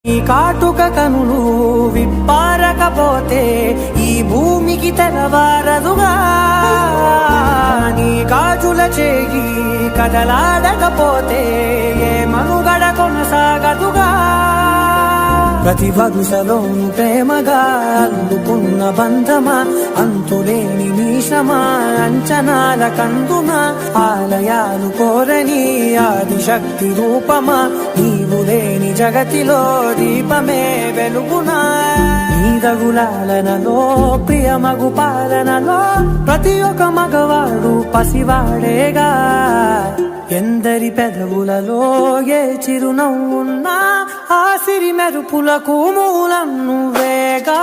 ఈ కాటుక కనులు విప్పారకపోతే ఈ భూమికి తెలవారదుగా. నీ గాజుల చేయి కదలాడకపోతే ఏ మనుగడ కొనసాగదుగా. ప్రతి వరుసలోను ప్రేమగా అందుకున్న బంధమా, అంతులేని నీశమా, అంచనాల కందున ఆలయాలు కోరని ఆదిశక్తి రూపమా, నీవు లేని జగతిలో దీపమే వెలుగునా. నీదగులాలనలో ప్రియమగు పాలనలో ప్రతి ఒక్క మగవాడు పసివాడేగా. ఎందరి పెదవులలో ఏ చిరునవ్వున్నా ఆ సిరి మెరుపులకు మూలం నువ్వేగా.